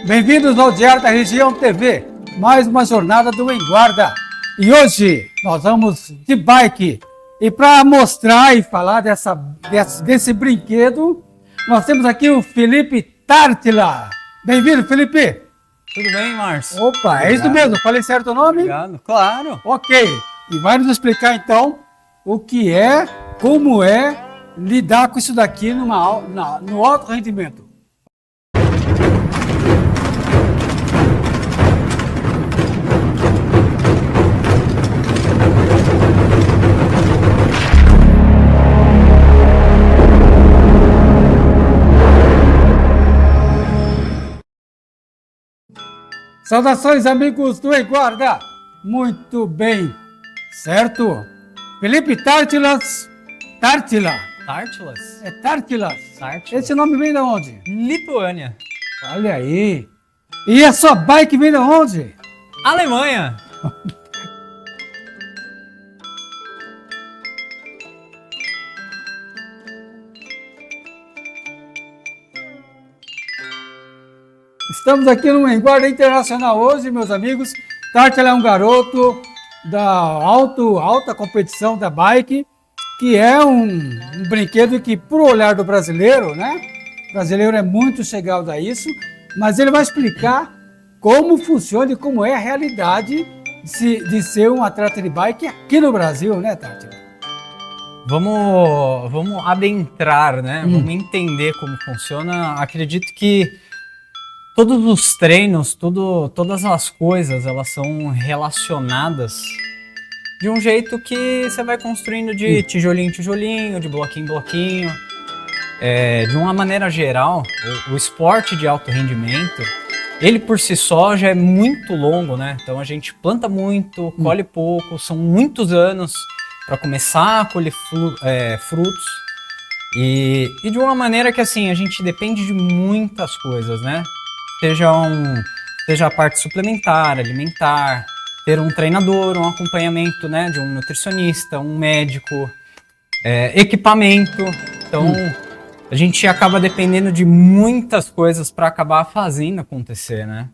Bem-vindos ao Diário da Região TV, mais uma jornada do Em Guarda. E hoje nós vamos de bike. E para mostrar e falar desse brinquedo, nós temos aqui o Felipe Tartila. Bem-vindo, Felipe. Tudo bem, Márcio? Opa, Obrigado. É isso mesmo? Falei certo o nome? Obrigado, claro. Ok. E vai nos explicar então o que é, como é lidar com isso daqui no alto rendimento. Saudações, amigos do Em Guarda. Muito bem, certo? Felipe Tartilas. Tartila. Tartilas? É Tartilas. Tartilas. Esse nome vem de onde? Lituânia. Olha aí. E a sua bike vem de onde? Alemanha. Estamos aqui no Em Guarda Internacional hoje, meus amigos. Tartila é um garoto da alta competição da bike, que é um brinquedo que, por olhar do brasileiro, né? O brasileiro é muito chegado a isso, mas ele vai explicar como funciona e como é a realidade de ser um atleta de bike aqui no Brasil, né, Tartila? Vamos adentrar, né? Vamos entender como funciona. Acredito que todos os treinos, todas as coisas, elas são relacionadas de um jeito que você vai construindo de tijolinho em tijolinho, de bloquinho em bloquinho. De uma maneira geral, o esporte de alto rendimento, ele por si só já é muito longo, né? Então a gente planta muito, colhe pouco, são muitos anos para começar a colher frutos. E de uma maneira que assim, a gente depende de muitas coisas, né? Seja a parte suplementar, alimentar, ter um treinador, um acompanhamento, né, de um nutricionista, um médico, equipamento. Então, a gente acaba dependendo de muitas coisas para acabar fazendo acontecer, né?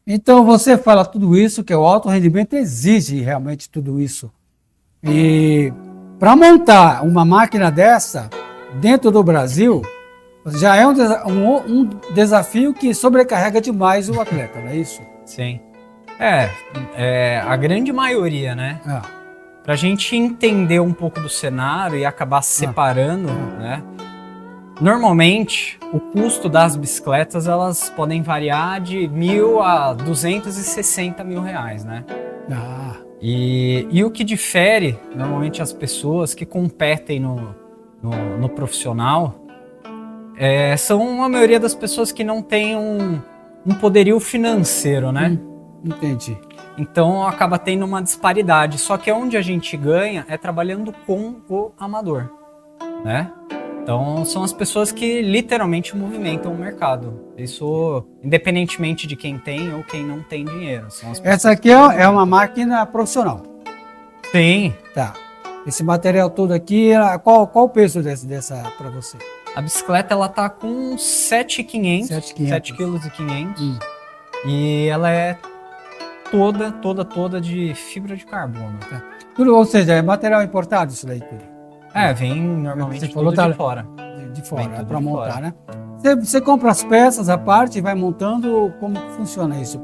Então, você fala tudo isso, que o alto rendimento exige realmente tudo isso. E para montar uma máquina dessa dentro do Brasil, já é um desafio que sobrecarrega demais o atleta, não é isso? Sim. A grande maioria, né? Para a gente entender um pouco do cenário e acabar separando, né? Normalmente, o custo das bicicletas, elas podem variar de R$1.000 a R$260 mil, né? E o que difere, normalmente, as pessoas que competem no profissional, são a maioria das pessoas que não tem um poderio financeiro, né? Entendi. Então acaba tendo uma disparidade. Só que onde a gente ganha é trabalhando com o amador, né? Então são as pessoas que literalmente movimentam o mercado. Isso independentemente de quem tem ou quem não tem dinheiro. Essa aqui é uma máquina profissional. Sim. Tá. Esse material todo aqui, qual o peso dessa para você? A bicicleta ela tá com 7,500 kg. E ela é toda de fibra de carbono. Tá. Tudo, ou seja, é material importado isso daí tudo? Vem normalmente tudo de fora. De fora, para montar, né? Você compra as peças à parte e vai montando, como que funciona isso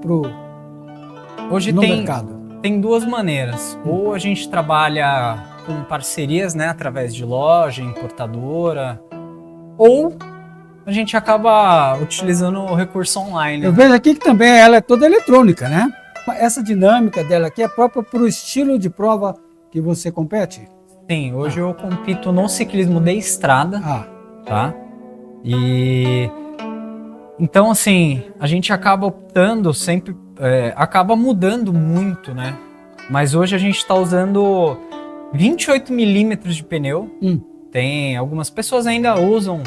Hoje no mercado? Tem duas maneiras. Ou a gente trabalha com parcerias, né, através de loja, importadora, ou a gente acaba utilizando o recurso online. Eu vejo aqui que também ela é toda eletrônica, né? Essa dinâmica dela aqui é própria para o estilo de prova que você compete? Sim, hoje eu compito no ciclismo de estrada, tá? E então assim, a gente acaba optando sempre, acaba mudando muito, né? Mas hoje a gente está usando 28 milímetros de pneu. Tem algumas pessoas ainda usam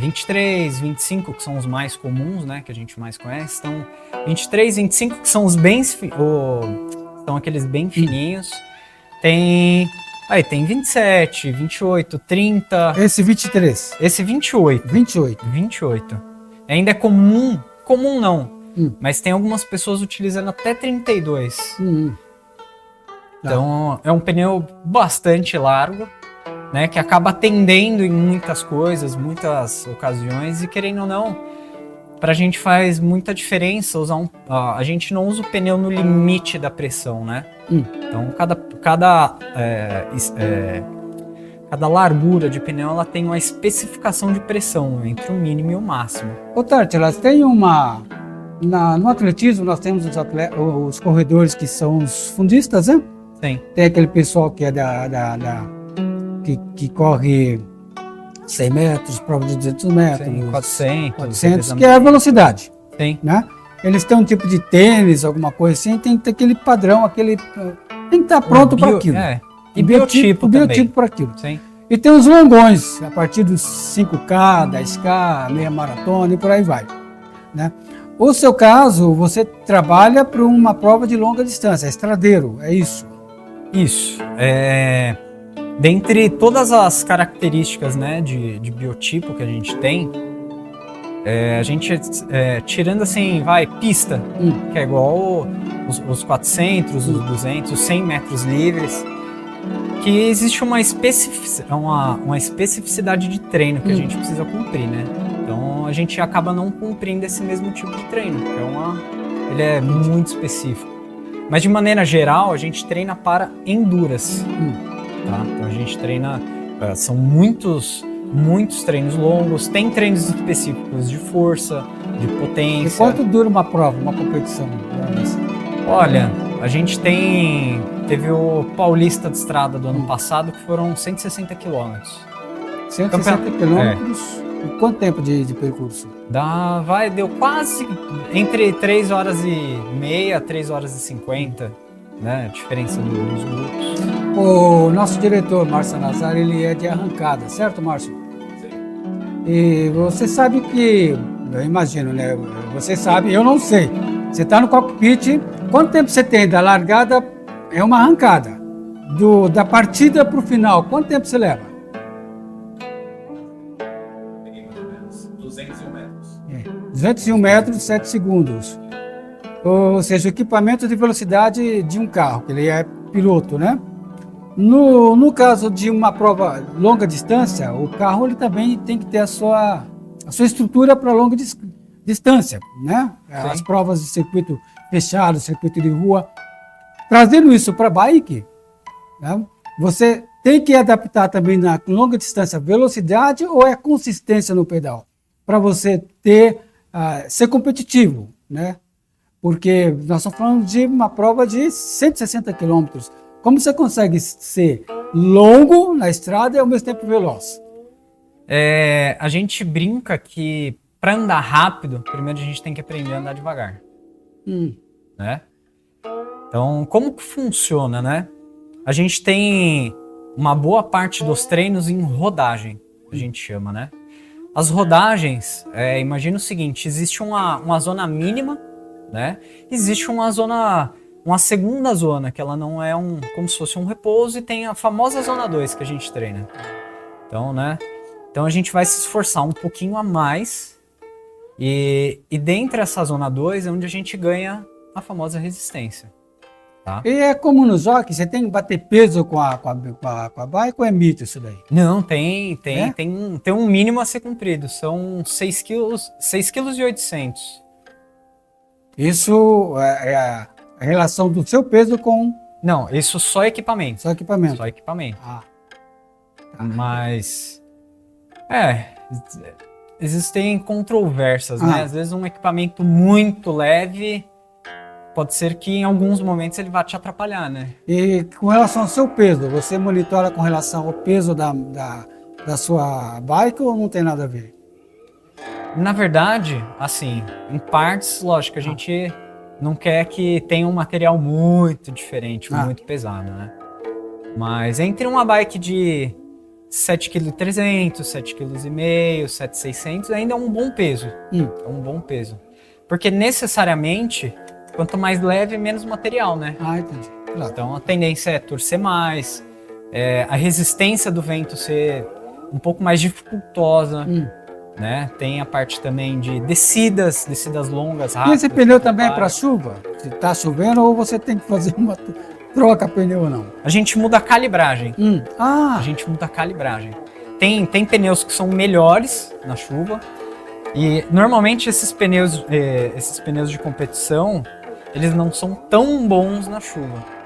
23, 25, que são os mais comuns, né, que a gente mais conhece. Então, 23, 25, que são são aqueles bem fininhos. Tem 27, 28, 30. Esse 23. Esse 28. 28. 28. Ainda é comum comum não, mas tem algumas pessoas utilizando até 32. Então é um pneu bastante largo, né, que acaba atendendo em muitas coisas, muitas ocasiões, e querendo ou não, pra gente faz muita diferença usar a gente não usa o pneu no limite da pressão, né? Então cada largura de pneu ela tem uma especificação de pressão entre o mínimo e o máximo. Ô Tártila, tem no atletismo nós temos os corredores que são os fundistas, né? Sim. Tem aquele pessoal que é que corre 100 metros, prova de 200 metros, Sim, 400, que é a velocidade. Sim. Né? Eles têm um tipo de tênis, alguma coisa assim, tem que ter aquele padrão, tem que estar pronto para aquilo. E biotipo para aquilo. Sim. E tem os longões, a partir dos 5K, 10K, meia maratona e por aí vai. Né? O seu caso, você trabalha para uma prova de longa distância, é estradeiro, é isso? Isso. Dentre todas as características, né, de biotipo que a gente tem, a gente, tirando assim, pista, que é igual os 400, os 200, os 100 metros livres, que existe uma especificidade de treino que a gente precisa cumprir, né? Então a gente acaba não cumprindo esse mesmo tipo de treino, porque ele é muito específico. Mas de maneira geral, a gente treina para endurance. Tá? Então a gente treina, são muitos treinos longos, tem treinos específicos de força, de potência. E quanto dura uma prova, uma competição? Olha, a gente teve o Paulista de Estrada do ano passado, que foram 160 quilômetros. 160 quilômetros? E quanto tempo de percurso? Deu quase entre 3 horas e meia, 3 horas e 50, né? A diferença dos grupos. O nosso diretor, Márcio Nazar, ele é de arrancada, certo, Márcio? Sim. E você sabe que, eu imagino, né? Você sabe, eu não sei. Você está no cockpit, quanto tempo você tem da largada? É uma arrancada. Da partida para o final, quanto tempo você leva? Peguei mais ou menos 201 metros. 201 metros, 7 segundos. Ou seja, o equipamento de velocidade de um carro, que ele é piloto, né? No caso de uma prova longa distância, o carro ele também tem que ter a sua estrutura para longa distância, né? Sim. As provas de circuito fechado, circuito de rua. Trazendo isso para a bike, né? Você tem que adaptar também na longa distância velocidade ou é consistência no pedal? Para você ser competitivo, né? Porque nós estamos falando de uma prova de 160 quilômetros. Como você consegue ser longo na estrada e ao mesmo tempo veloz? A gente brinca que para andar rápido, primeiro a gente tem que aprender a andar devagar, né? Então, como que funciona, né? A gente tem uma boa parte dos treinos em rodagem, a gente chama, né? As rodagens, imagina o seguinte, existe uma zona mínima, né? Existe uma segunda zona, que ela não é como se fosse um repouso, e tem a famosa zona 2 que a gente treina. Então, né? Então a gente vai se esforçar um pouquinho a mais, e dentro dessa zona 2 é onde a gente ganha a famosa resistência. Tá? E é como no jockey, você tem que bater peso com a bike ou é mito isso daí? Não, tem um mínimo a ser cumprido, são 6 quilos, 6,8 kg. Isso é a relação do seu peso com... Não, isso só equipamento. Só equipamento. Só equipamento. Ah. Mas... existem controvérsias, né? Às vezes um equipamento muito leve... Pode ser que em alguns momentos ele vá te atrapalhar, né? E com relação ao seu peso, você monitora com relação ao peso da sua bike ou não tem nada a ver? Na verdade, assim, em partes, lógico, a gente não quer que tenha um material muito diferente, muito pesado, né? Mas entre uma bike de 7,3 kg, 7,5 kg, 7,600 ainda é um bom peso. É um bom peso. Porque necessariamente... Quanto mais leve, menos material, né? Entendi. Claro. Então a tendência é torcer mais, a resistência do vento ser um pouco mais dificultosa. né? Tem a parte também de descidas longas, E rápidas. esse pneu também é para para chuva? Se está chovendo ou você tem que fazer uma troca pneu ou não? A gente muda a calibragem. Ah, A gente muda a calibragem. Tem pneus que são melhores na chuva. E normalmente esses pneus de competição, eles não são tão bons na chuva.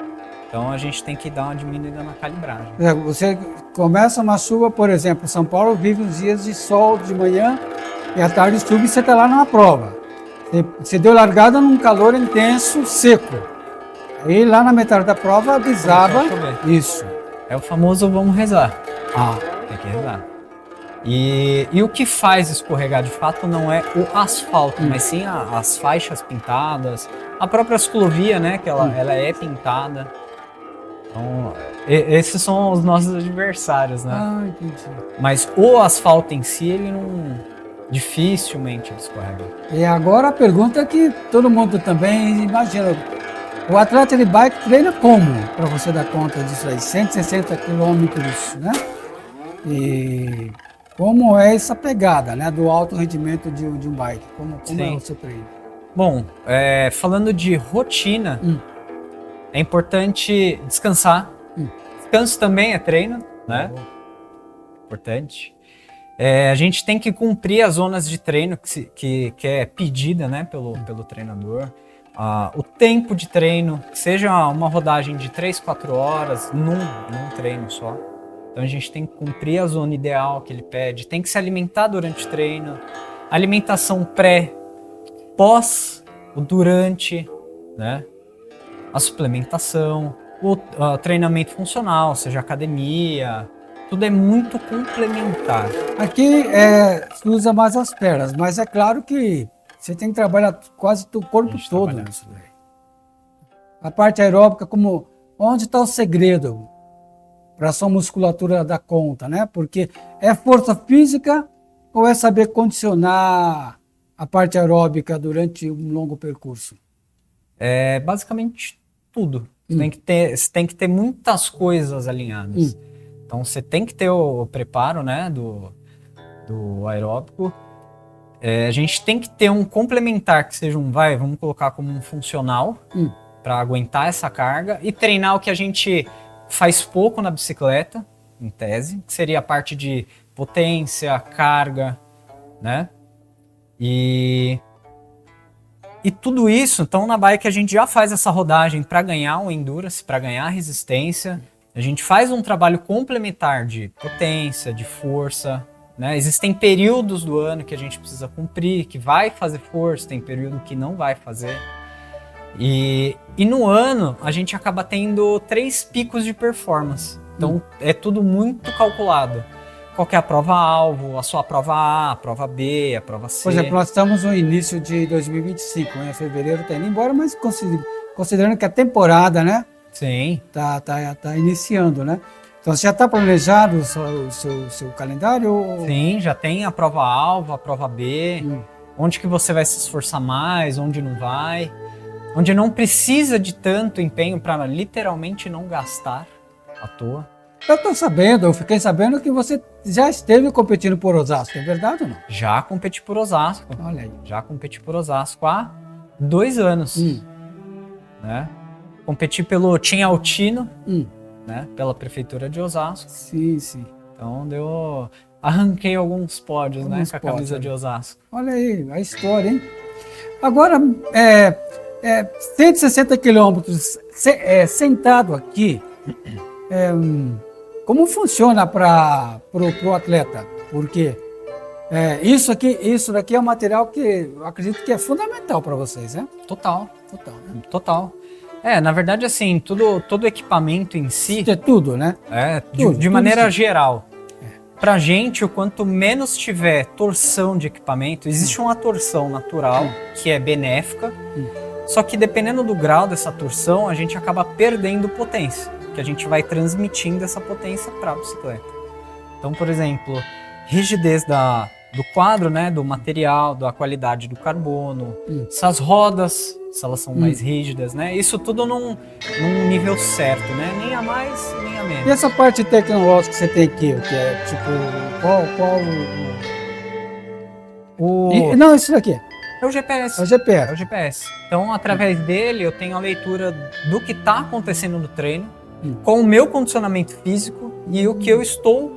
Então a gente tem que dar uma diminuída na calibragem. você começa uma chuva, por exemplo, São Paulo vive uns dias de sol de manhã e à tarde chuva e você está lá numa prova. Você deu largada num calor intenso, seco. Aí lá na metade da prova desaba. Começa a chover. Isso. É o famoso vamos rezar. Ah, Tem que rezar. E o que faz escorregar de fato não é o asfalto, mas sim as faixas pintadas, a própria ciclovia, né, que ela é pintada. Então, esses são os nossos adversários, né? entendi. Mas o asfalto em si, ele não... dificilmente ele escorrega. E agora a pergunta que todo mundo também imagina. O atleta de bike treina como? Para você dar conta disso aí, 160 quilômetros, né? E como é essa pegada, né? Do alto rendimento de um bike? Como é Sim. o seu treino? Bom, falando de rotina, é importante descansar. Descanso também é treino, né? Importante. A gente tem que cumprir as zonas de treino que é pedida, né, pelo treinador. O tempo de treino, seja uma rodagem de 3, 4 horas num treino só. Então a gente tem que cumprir a zona ideal que ele pede, tem que se alimentar durante o treino, alimentação pré, pós, o durante, né? A suplementação, o treinamento funcional, seja academia, tudo é muito complementar. Aqui se usa mais as pernas, mas é claro que você tem que trabalhar quase o corpo todo trabalha. nisso daí. A parte aeróbica, onde está o segredo para a sua musculatura dar conta, né? Porque é força física ou é saber condicionar a parte aeróbica durante um longo percurso? É basicamente tudo. Você tem que ter muitas coisas alinhadas. Então você tem que ter o preparo, né, do aeróbico. A gente tem que ter um complementar que seja vamos colocar como um funcional para aguentar essa carga e treinar o que a gente faz pouco na bicicleta, em tese, que seria a parte de potência, carga, né? E tudo isso, então na bike a gente já faz essa rodagem para ganhar o endurance, para ganhar resistência. A gente faz um trabalho complementar de potência, de força, né? Existem períodos do ano que a gente precisa cumprir, que vai fazer força, tem período que não vai fazer. E no ano a gente acaba tendo 3 picos de performance. Então é tudo muito calculado. Qual que é a prova-alvo, a sua prova A, a prova B, a prova C. Por exemplo, nós estamos no início de 2025, né? Fevereiro está indo embora, mas considerando que a temporada, né? Sim. Tá iniciando, né? Então você já está planejado o seu calendário? Sim, já tem a prova-alvo, a prova B, onde que você vai se esforçar mais, onde não vai, onde não precisa de tanto empenho para literalmente não gastar à toa. Eu fiquei sabendo que você já esteve competindo por Osasco, é verdade ou não? Já competi por Osasco. Olha aí. Já competi por Osasco há 2 anos. Né? Competi pelo Team Altino, né? Pela prefeitura de Osasco. Sim, sim. Então arranquei alguns pódios, né? Com a camisa de Osasco. Olha aí, a história, hein? Agora, 160 quilômetros sentado aqui, como funciona para o atleta? Porque isso daqui é um material que eu acredito que é fundamental para vocês, né? Total. Né? Total. Na verdade, assim, todo equipamento em si... Isso é tudo, né? De maneira geral. Pra gente, o quanto menos tiver torção de equipamento, existe uma torção natural que é benéfica, só que dependendo do grau dessa torção, a gente acaba perdendo potência, que a gente vai transmitindo essa potência para a bicicleta. Então, por exemplo, rigidez do quadro, né, do material, da qualidade do carbono, essas rodas, se elas são mais rígidas, né, isso tudo num nível certo, né, nem a mais, nem a menos. E essa parte tecnológica que você tem aqui, que é tipo, Não, isso daqui. É o GPS. É o É GPS. o GPS. Então, através dele, eu tenho a leitura do que está acontecendo no treino, com o meu condicionamento físico e o que eu estou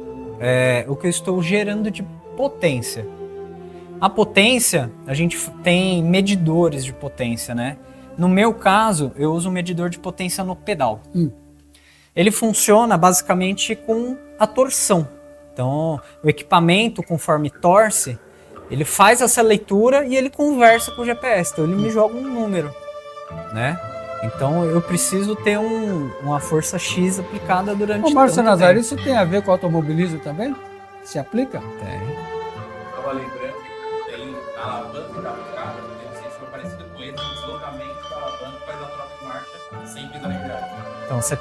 gerando de potência. A potência, a gente tem medidores de potência, né? No meu caso, eu uso um medidor de potência no pedal. Ele funciona basicamente com a torção. Então, o equipamento, conforme torce, ele faz essa leitura e ele conversa com o GPS. Então, ele me joga um número, né? Então, eu preciso ter uma força X aplicada durante Ô, Márcio tanto Nazário, tempo. isso tem a ver com automobilismo também? Se aplica? Tem. Estava lembrando que tem a alavanca da carro, tem um sensor parecido com esse, o deslocamento da alavanca faz a troca de marcha sem pisar na embreagem. Então, você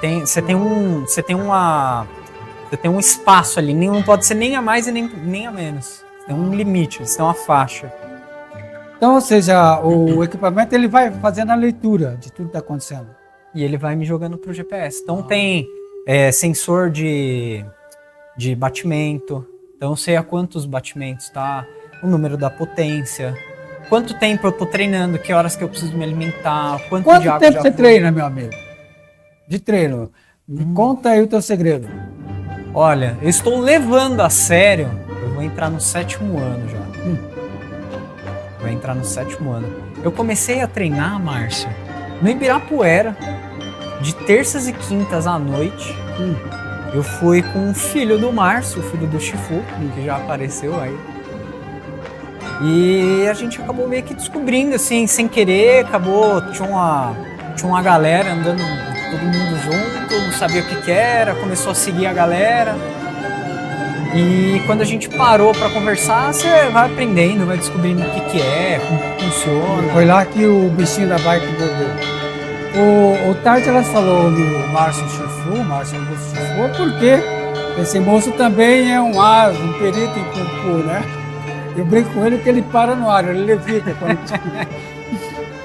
tem um espaço ali, não pode ser nem a mais e nem a menos. Tem um limite, você tem uma faixa. Então, ou seja, o equipamento ele vai fazendo a leitura de tudo que está acontecendo. E ele vai me jogando pro GPS. Então tem sensor de batimento. Então eu sei a quantos batimentos tá, o número da potência, quanto tempo eu tô treinando, que horas que eu preciso me alimentar, quanto de Quanto água tempo já você fui. treina, meu amigo? De treino. Me conta aí o teu segredo. Olha, eu estou levando a sério, eu vou entrar no 7º ano já. Vou entrar no 7º ano. Eu comecei a treinar, Márcio, no Ibirapuera, de terças e quintas à noite. Eu fui com o filho do Márcio, o filho do Chifu, que já apareceu aí. E a gente acabou meio que descobrindo, assim, sem querer, tinha uma galera andando, todo mundo junto, não sabia o que era, começou a seguir a galera. E quando a gente parou para conversar, você vai aprendendo, vai descobrindo o que é, como que funciona. Foi lá que o bichinho da bike mordeu. O Tártara falou do Márcio Chifu, Márcio Augusto Chifu, porque esse moço também é um asa, um perito em Kung Fu, né? Eu brinco com ele que ele para no ar, ele levita.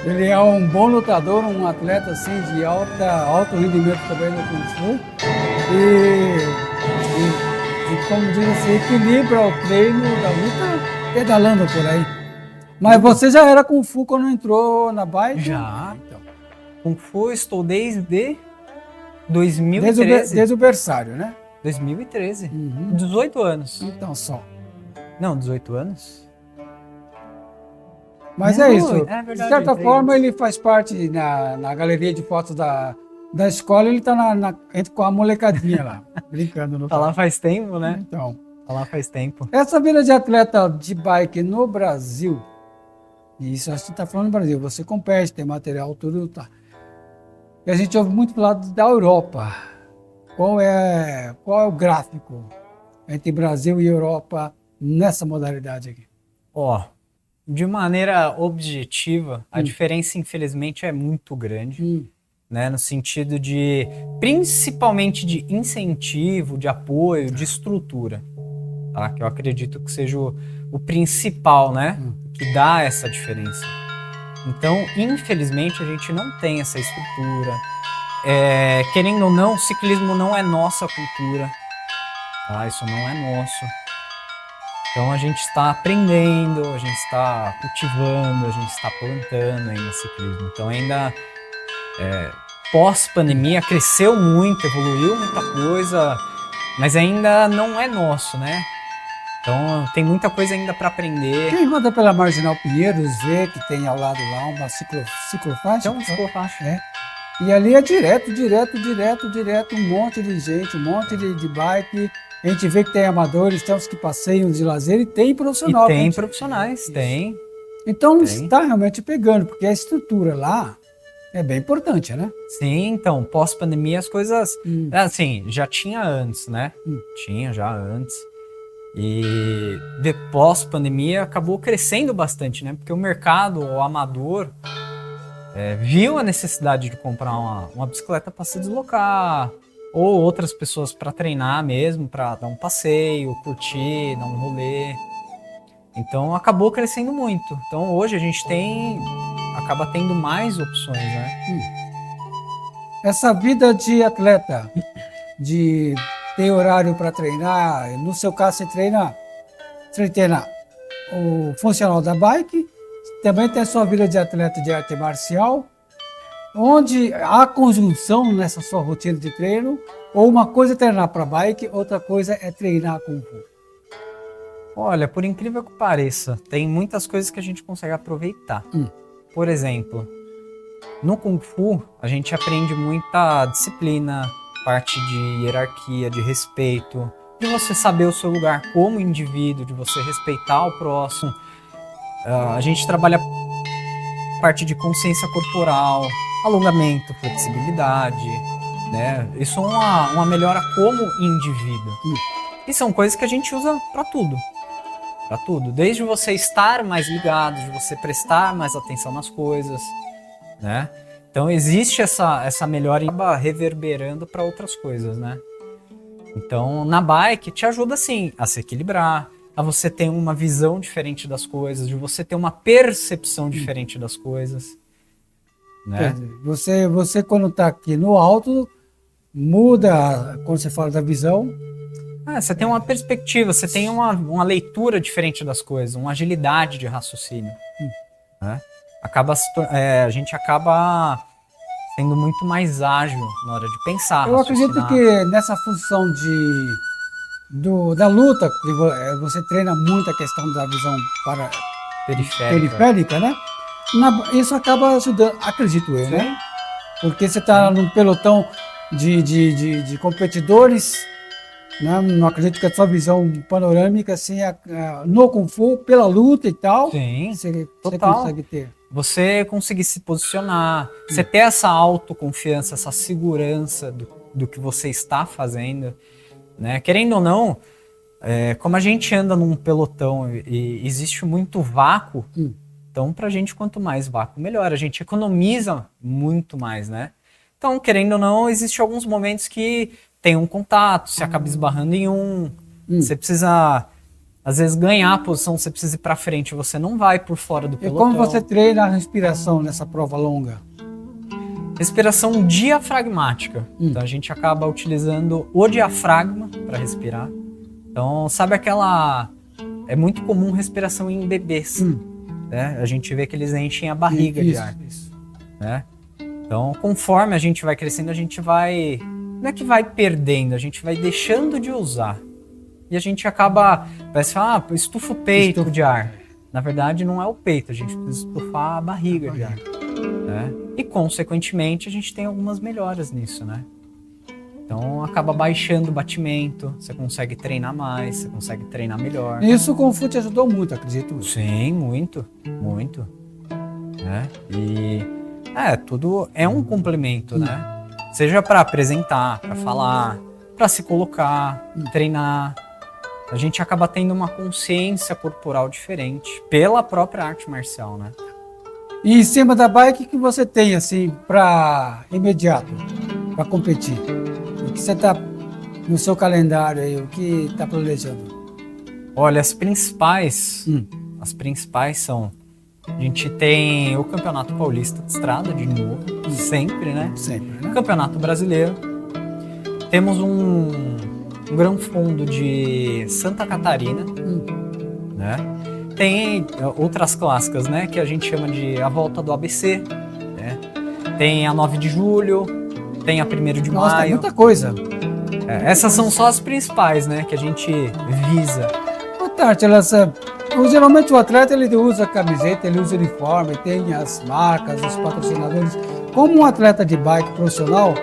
Ele é um bom lutador, um atleta assim, de alto rendimento também no Kung Fu. E como diz assim, equilibra o treino da luta pedalando por aí. Mas você já era Kung Fu quando entrou na bike? Já. Então, Kung Fu estou desde 2013. desde o berçário, né? 2013. Uhum. 18 anos. Então só. Não, 18 anos? Mas Não, é isso. é verdade, De certa entrei forma, antes. ele faz parte na galeria de fotos da escola, ele está com a molecadinha lá, brincando no Tá lá faz tempo, né? Então, Tá lá faz tempo. essa vida de atleta de bike no Brasil, e isso a gente está falando no Brasil, você compete, tem material, tudo tá. E a gente ouve muito falar da Europa. Qual é o gráfico entre Brasil e Europa nessa modalidade aqui? Ó, de maneira objetiva, a diferença, infelizmente, é muito grande, né? No sentido principalmente de incentivo, de apoio, de estrutura, tá? Que eu acredito que seja o principal, né? Que dá essa diferença. Então, infelizmente, a gente não tem essa estrutura. Querendo ou não, o ciclismo não é nossa cultura, tá? Isso não é nosso. Então a gente está aprendendo, a gente está cultivando, a gente está plantando ainda ciclismo. Então ainda pós-pandemia cresceu muito, evoluiu muita coisa, mas ainda não é nosso, né? Então tem muita coisa ainda para aprender. Quem roda pela Marginal Pinheiros vê que tem ao lado lá uma ciclofaixa. Então ciclofaixa. É. E ali é direto, um monte de gente, um monte de bike. A gente vê que tem amadores, tem os que passeiam de lazer e tem profissional. E tem gente. profissionais, tem. Então Tem. está realmente pegando, porque a estrutura lá é bem importante, né? Sim, então, pós-pandemia as coisas, assim, já tinha antes, né? Tinha já antes. E pós-pandemia acabou crescendo bastante, né? Porque o mercado, o amador, viu a necessidade de comprar uma bicicleta para se deslocar, ou outras pessoas para treinar mesmo, para dar um passeio, curtir, dar um rolê. Então acabou crescendo muito. Então hoje a gente acaba tendo mais opções, né? Essa vida de atleta, de ter horário para treinar, no seu caso você treina o funcional da bike, também tem a sua vida de atleta de arte marcial, onde há conjunção nessa sua rotina de treino, ou uma coisa é treinar para bike, outra coisa é treinar Kung Fu. Olha, por incrível que pareça, tem muitas coisas que a gente consegue aproveitar. Por exemplo, no Kung Fu, a gente aprende muita disciplina, parte de hierarquia, de respeito, de você saber o seu lugar como indivíduo, de você respeitar o próximo. A gente trabalha parte de consciência corporal, alongamento, flexibilidade, né? Isso é uma melhora como indivíduo. E são coisas que a gente usa para tudo. Para tudo. Desde você estar mais ligado, de você prestar mais atenção nas coisas, né? Então existe essa melhora e acaba reverberando para outras coisas, né? Então na bike te ajuda sim a se equilibrar, a você ter uma visão diferente das coisas, de você ter uma percepção diferente das coisas, né? Você quando está aqui no alto, muda quando você fala da visão. Você tem uma perspectiva, você tem uma leitura diferente das coisas, uma agilidade de raciocínio, né? A gente acaba sendo muito mais ágil na hora de pensar. Eu acredito que nessa função da luta, que você treina muito a questão da visão periférica, né? Isso acaba ajudando, acredito eu, né? Porque você está num pelotão de competidores, né? Não acredito que a sua visão panorâmica, assim, no Kung Fu, pela luta e tal, você consegue ter. Você conseguir se posicionar, você ter essa autoconfiança, essa segurança do que você está fazendo, né? Querendo ou não, como a gente anda num pelotão e existe muito vácuo, então pra gente quanto mais vácuo, melhor. A gente economiza muito mais, né? Então, querendo ou não, existem alguns momentos que tem um contato, você acaba esbarrando em você precisa, às vezes, ganhar a posição, você precisa ir pra frente, você não vai por fora do pelotão. E como você treina a respiração nessa prova longa? Respiração diafragmática. Então a gente acaba utilizando o diafragma para respirar. Então, sabe aquela... É muito comum respiração em bebês, né? A gente vê que eles enchem a barriga de ar. Né? Então, conforme a gente vai crescendo, a gente vai... Não é que vai perdendo, a gente vai deixando de usar. E a gente acaba... Parece que estufa o peito de ar. Na verdade, não é o peito, a gente precisa estufar a barriga de ar. Né? E, consequentemente, a gente tem algumas melhoras nisso, né? Então, acaba baixando o batimento, você consegue treinar mais, você consegue treinar melhor. Isso o Kung Fu te ajudou muito, acredito. Sim, muito, muito. Né? E tudo é um complemento, né? Seja para apresentar, para falar, para se colocar, treinar. A gente acaba tendo uma consciência corporal diferente pela própria arte marcial, né? E em cima da bike, o que você tem, assim, para imediato, para competir? O que você está no seu calendário aí, o que está planejando? Olha, as principais são... A gente tem o Campeonato Paulista de Estrada, de novo, sempre, né? Sempre, né? Campeonato Brasileiro. Temos um Gran Fondo de Santa Catarina, né? Tem outras clássicas, né? Que a gente chama de a Volta do ABC, né? Tem a 9 de julho, tem a 1º de Nossa, maio. tem muita coisa. Essas são só as principais, né? Que a gente visa. Ô, Tati, geralmente o atleta ele usa camiseta, ele usa uniforme, tem as marcas, os patrocinadores. Como um atleta de bike profissional,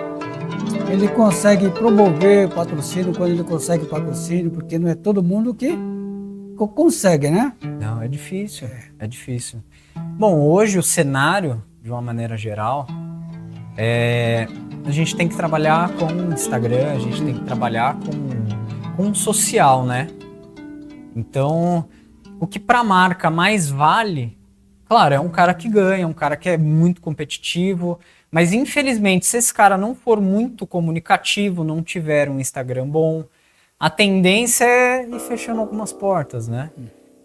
ele consegue promover patrocínio quando ele consegue patrocínio, porque não é todo mundo que consegue, né? Não, é difícil, é difícil. Bom, hoje o cenário, de uma maneira geral, a gente tem que trabalhar com o Instagram, a gente tem que trabalhar com o social, né? Então, o que para a marca mais vale, claro, é um cara que ganha, um cara que é muito competitivo, mas infelizmente, se esse cara não for muito comunicativo, não tiver um Instagram bom, a tendência é ir fechando algumas portas, né?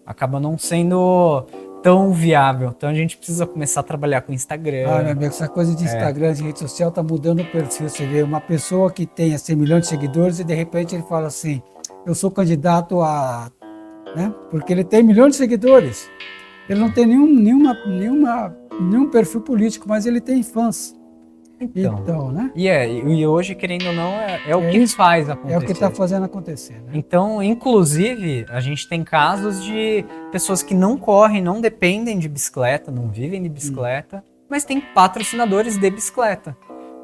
Acaba não sendo tão viável. Então a gente precisa começar a trabalhar com Instagram. Ah, meu amigo, essa coisa de Instagram, de rede social, tá mudando o perfil. Você vê uma pessoa que tem 100 milhões de seguidores e de repente ele fala assim, eu sou candidato a né? Porque ele tem milhões de seguidores. Ele não tem nenhum perfil político, mas ele tem fãs. Então, né? E hoje, querendo ou não, é o É que isso. faz acontecer. É o que está fazendo acontecer, né? Então, inclusive, a gente tem casos de pessoas que não correm, não dependem de bicicleta, não vivem de bicicleta, mas tem patrocinadores de bicicleta.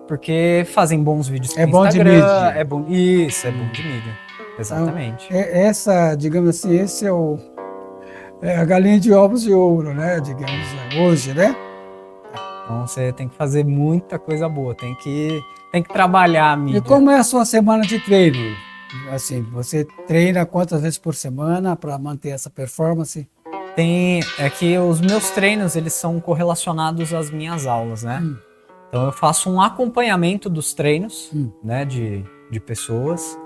Porque fazem bons vídeos pro É bom de Instagram, mídia. é bom de mídia. Exatamente. Essa, digamos assim, esse é a galinha de ovos de ouro, né? Digamos, hoje, né? Então você tem que fazer muita coisa boa, tem que trabalhar a mídia. E como é a sua semana de treino? Assim, você treina quantas vezes por semana para manter essa performance? É que os meus treinos, eles são correlacionados às minhas aulas, né? Então eu faço um acompanhamento dos treinos, né, de pessoas.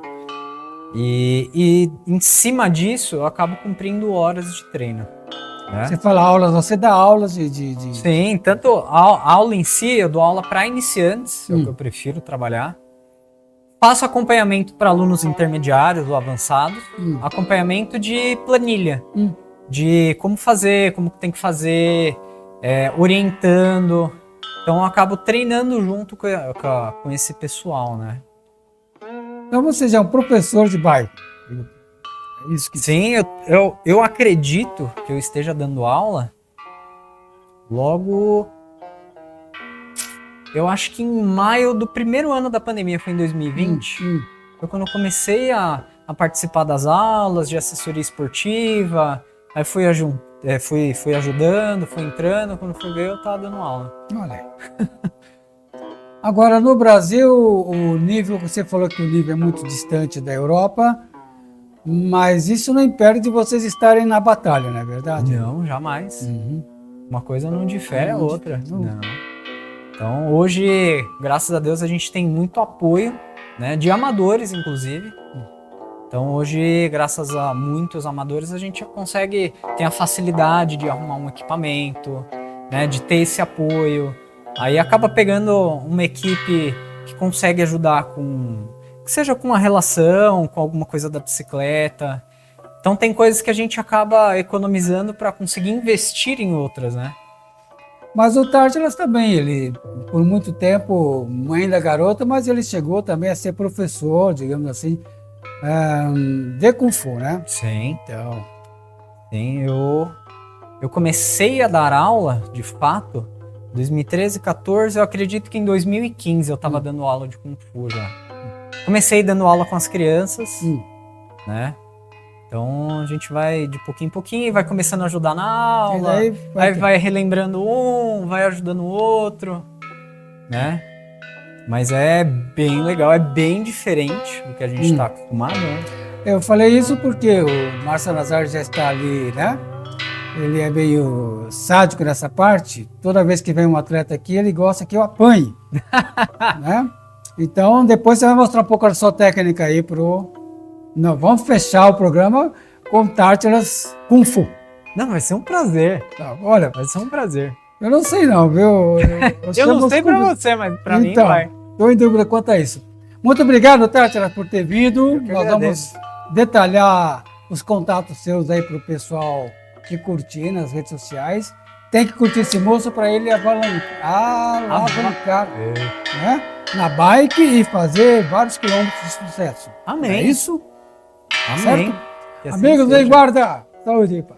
E em cima disso, eu acabo cumprindo horas de treino. Né? Você fala aulas, você dá aulas de... Sim, tanto a aula em si, eu dou aula para iniciantes, é o que eu prefiro trabalhar. Faço acompanhamento para alunos intermediários ou avançados, acompanhamento de planilha, de como fazer, como tem que fazer, orientando. Então eu acabo treinando junto com esse pessoal, né? Então você já é um professor de bike. É isso que... Sim, eu acredito que eu esteja dando aula logo... Eu acho que em maio do primeiro ano da pandemia, foi em 2020, foi quando eu comecei a participar das aulas de assessoria esportiva, aí fui ajudando, fui entrando, quando fui ver eu tava dando aula. Olha aí. Agora, no Brasil, o nível, você falou que o nível é muito distante da Europa, mas isso não impede de vocês estarem na batalha, não é verdade? Não, jamais. Uma coisa não difere a outra. Não. Então, hoje, graças a Deus, a gente tem muito apoio, né, de amadores, inclusive. Então, hoje, graças a muitos amadores, a gente consegue ter a facilidade de arrumar um equipamento, né, de ter esse apoio. Aí acaba pegando uma equipe que consegue ajudar que seja com uma relação, com alguma coisa da bicicleta. Então, tem coisas que a gente acaba economizando para conseguir investir em outras, né? Mas o Tártaras também, ele, por muito tempo, ainda garota, mas ele chegou também a ser professor, digamos assim, de Kung Fu, né? Sim. Então, Sim, eu comecei a dar aula, de fato, em 2013, 14, eu acredito que em 2015 eu estava dando aula de Kung Fu já. Comecei dando aula com as crianças, né? Então a gente vai de pouquinho em pouquinho, vai começando a ajudar na aula, aí vai relembrando um, vai ajudando o outro, né? Mas é bem legal, é bem diferente do que a gente está acostumado, né? eu falei isso porque o Márcio Nazar já está ali, né? Ele é meio sádico nessa parte. Toda vez que vem um atleta aqui, ele gosta que eu apanhe, né? Então, depois você vai mostrar um pouco da sua técnica aí Não, vamos fechar o programa com Tártaras Kung Fu. Não, vai ser um prazer. Tá, olha, Vai ser um prazer. eu não sei não, viu? Eu não sei pra você, mas pra mim então, vai. estou em dúvida quanto a isso. Muito obrigado, Tártaras, por ter vindo. que Nós agradeço. vamos detalhar os contatos seus aí para o pessoal que curtir nas redes sociais. Tem que curtir esse moço para ele alavancar, né? Na bike e fazer vários quilômetros de sucesso. Amém. É isso? Amém. Certo? Que assim Amigos seja. aí, guarda! Saúde, pá.